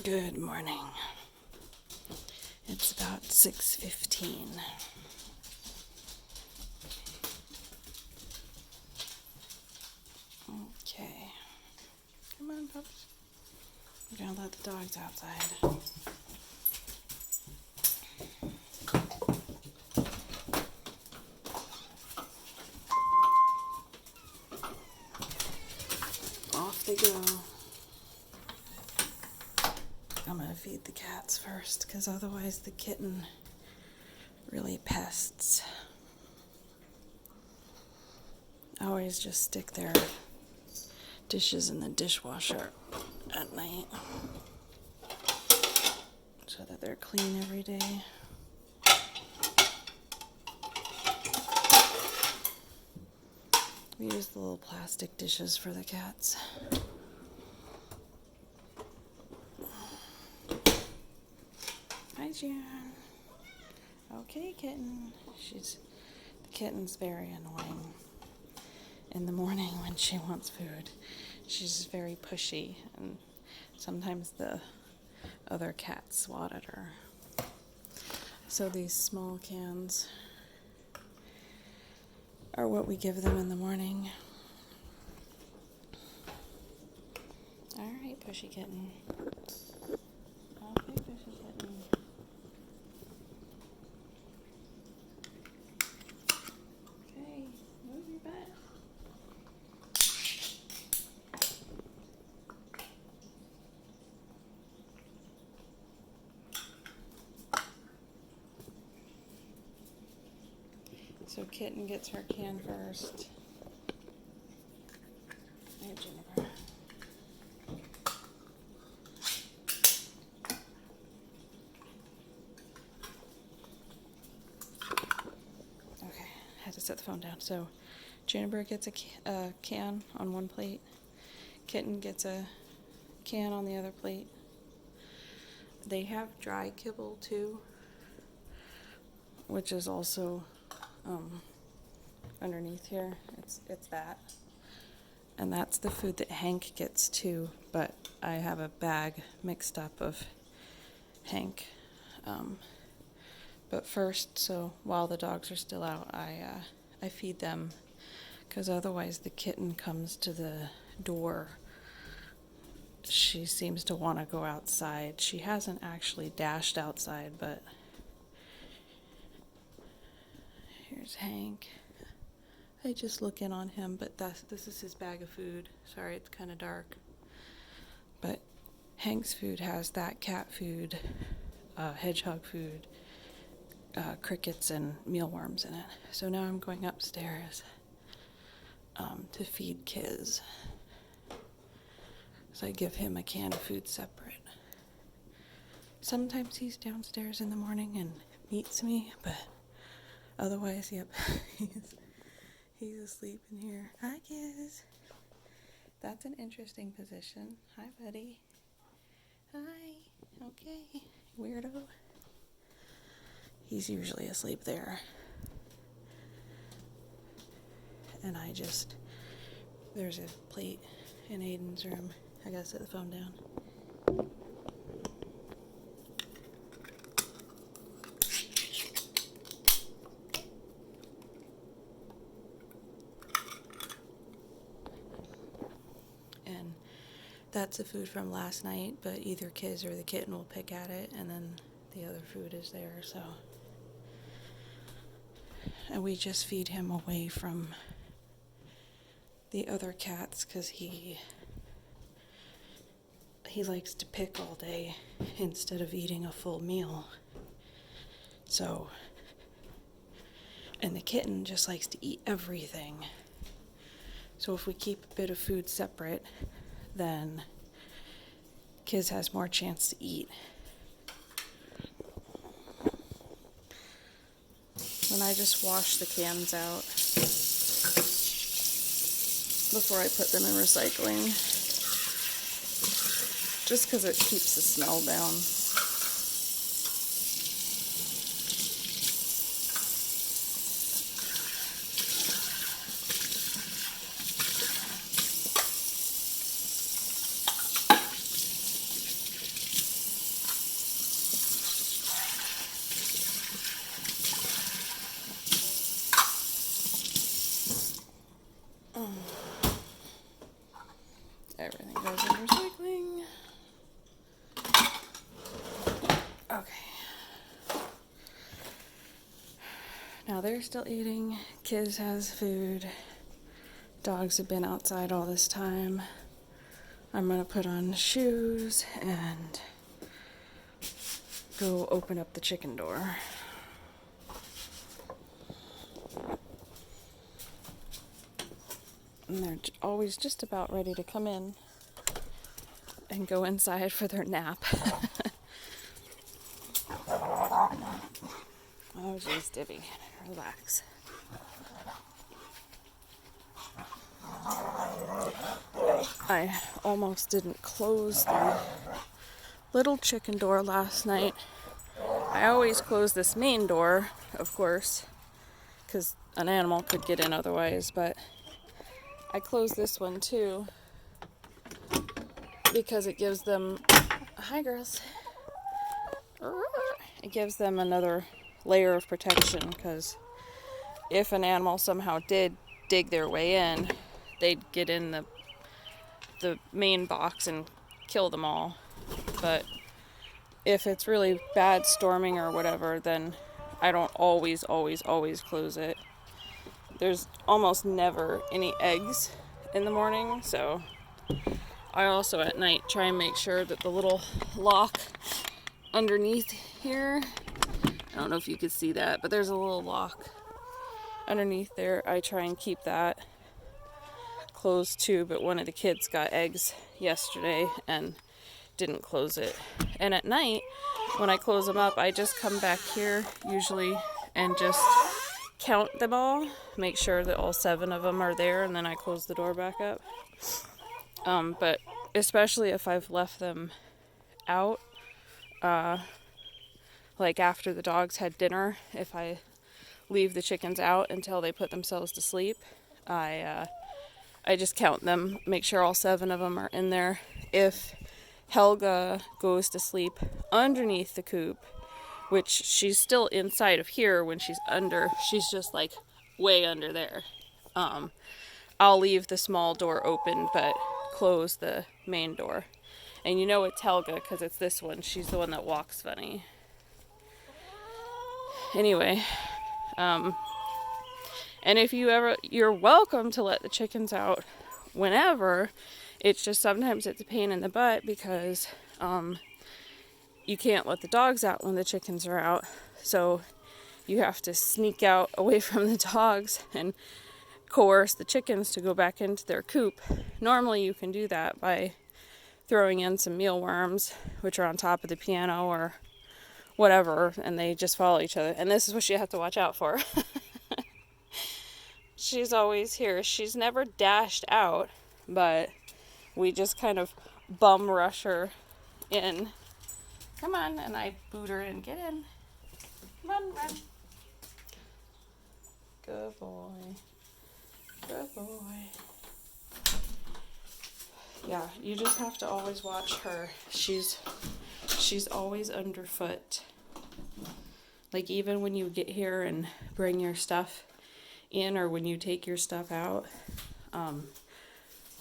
Good morning. It's about 6:15. Okay. Come on, pups. We're gonna let the dogs outside. Off they go. I'm gonna feed the cats first, because otherwise the kitten really pests. I always just stick their dishes in the dishwasher at night so that they're clean every day. We use the little plastic dishes for the cats. Hi, Jan. Okay, kitten. The kitten's very annoying in the morning when she wants food. She's very pushy, and sometimes the other cats swat at her. So these small cans are what we give them in the morning. All right, pushy kitten. Okay, pushy kitten. Okay, move your butt. So kitten gets her can first. Hey, Jennifer. Okay, I had to set the phone down. So Jennifer gets a can on one plate. Kitten gets a can on the other plate. They have dry kibble too, which is also underneath here. It's that. And that's the food that Hank gets too, but I have a bag mixed up of Hank. But first, so while the dogs are still out, I feed them, because otherwise the kitten comes to the door. She seems to want to go outside. She hasn't actually dashed outside, but here's Hank. I just look in on him, but this is his bag of food. Sorry, it's kind of dark. But Hank's food has that cat food, hedgehog food, crickets, and mealworms in it. So now I'm going upstairs to feed Kiz. So I give him a can of food separate. Sometimes he's downstairs in the morning and meets me, but otherwise, yep, he's asleep in here. Hi, Kiz. That's an interesting position. Hi, buddy. Hi. Okay. Weirdo. He's usually asleep there. And there's a plate in Aiden's room. I gotta set the phone down. And that's the food from last night, but either Kiz or the kitten will pick at it, and then the other food is there, so. And we just feed him away from the other cats, because he likes to pick all day instead of eating a full meal. So, and the kitten just likes to eat everything. So if we keep a bit of food separate, then Kiz has more chance to eat. And I just wash the cans out before I put them in recycling, just because it keeps the smell down. recycling. Okay. Now they're still eating. Kids has food. Dogs have been outside all this time. I'm gonna put on shoes and go open up the chicken door. And they're always just about ready to come in and go inside for their nap. Oh, geez, Divvy, relax. I almost didn't close the little chicken door last night. I always close this main door, of course, because an animal could get in otherwise, but I close this one too because it gives them, hi girls, it gives them another layer of protection, because if an animal somehow did dig their way in, they'd get in the main box and kill them all. But if it's really bad storming or whatever, then I don't always close it. There's almost never any eggs in the morning, so I also at night try and make sure that the little lock underneath here, I don't know if you could see that, but there's a little lock underneath there. I try and keep that closed too, but one of the kids got eggs yesterday and didn't close it. And at night, when I close them up, I just come back here usually and just count them all, make sure that all 7 of them are there, and then I close the door back up. But especially if I've left them out, like after the dogs had dinner, if I leave the chickens out until they put themselves to sleep, I just count them, make sure all 7 of them are in there. If Helga goes to sleep underneath the coop, which she's still inside of here when she's just like way under there, I'll leave the small door open but close the main door. And you know it's Helga because it's this one. She's the one that walks funny. Anyway, and if you're welcome to let the chickens out whenever. It's just sometimes it's a pain in the butt because you can't let the dogs out when the chickens are out. So you have to sneak out away from the dogs and coerce the chickens to go back into their coop. Normally you can do that by throwing in some mealworms, which are on top of the piano or whatever, and they just follow each other. And this is what you have to watch out for. She's always here. She's never dashed out, but we just kind of bum rush her in. Come on, and I boot her in. Get in. Come on, run. Good boy. Good boy. Yeah, you just have to always watch her. She's always underfoot. Like even when you get here and bring your stuff in, or when you take your stuff out,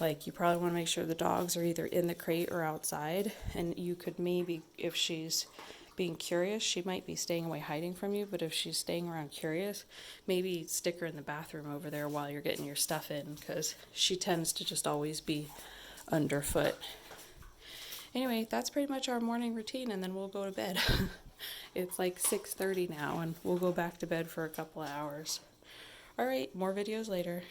like you probably want to make sure the dogs are either in the crate or outside. And you could maybe, if she's being curious, she might be staying away hiding from you, but if she's staying around curious, maybe stick her in the bathroom over there while you're getting your stuff in, because she tends to just always be underfoot. Anyway, that's pretty much our morning routine, and then we'll go to bed. It's like 6:30 now, and we'll go back to bed for a couple of hours. Alright, more videos later.